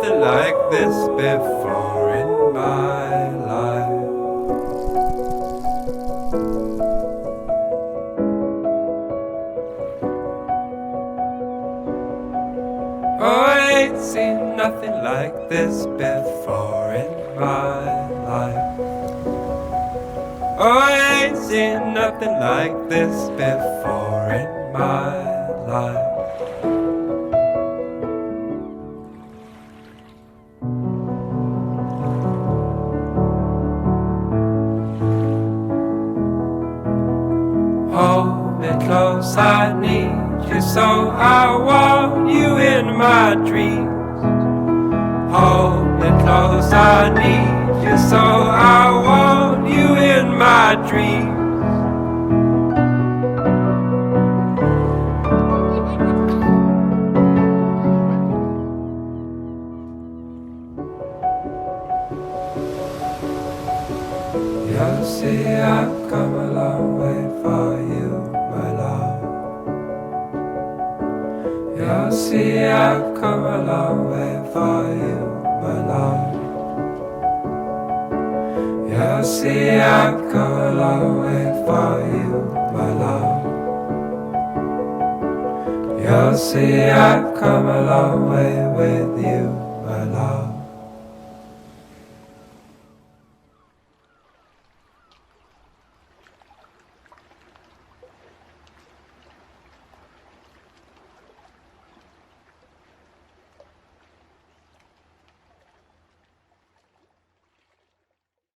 nothing like this before in my life. Oh, I ain't seen nothing like this before in my life. Oh, I ain't seen nothing like this before in my life. Hold me close, I need you so, I want you in my dreams. Hold me close, I need you so, I want you in my dreams. You see, I've come a long way for you, my love. You see, I've come a long way for you, my love. You see, I've come a long way for you, my love. You see, I've come a long way with you, my love.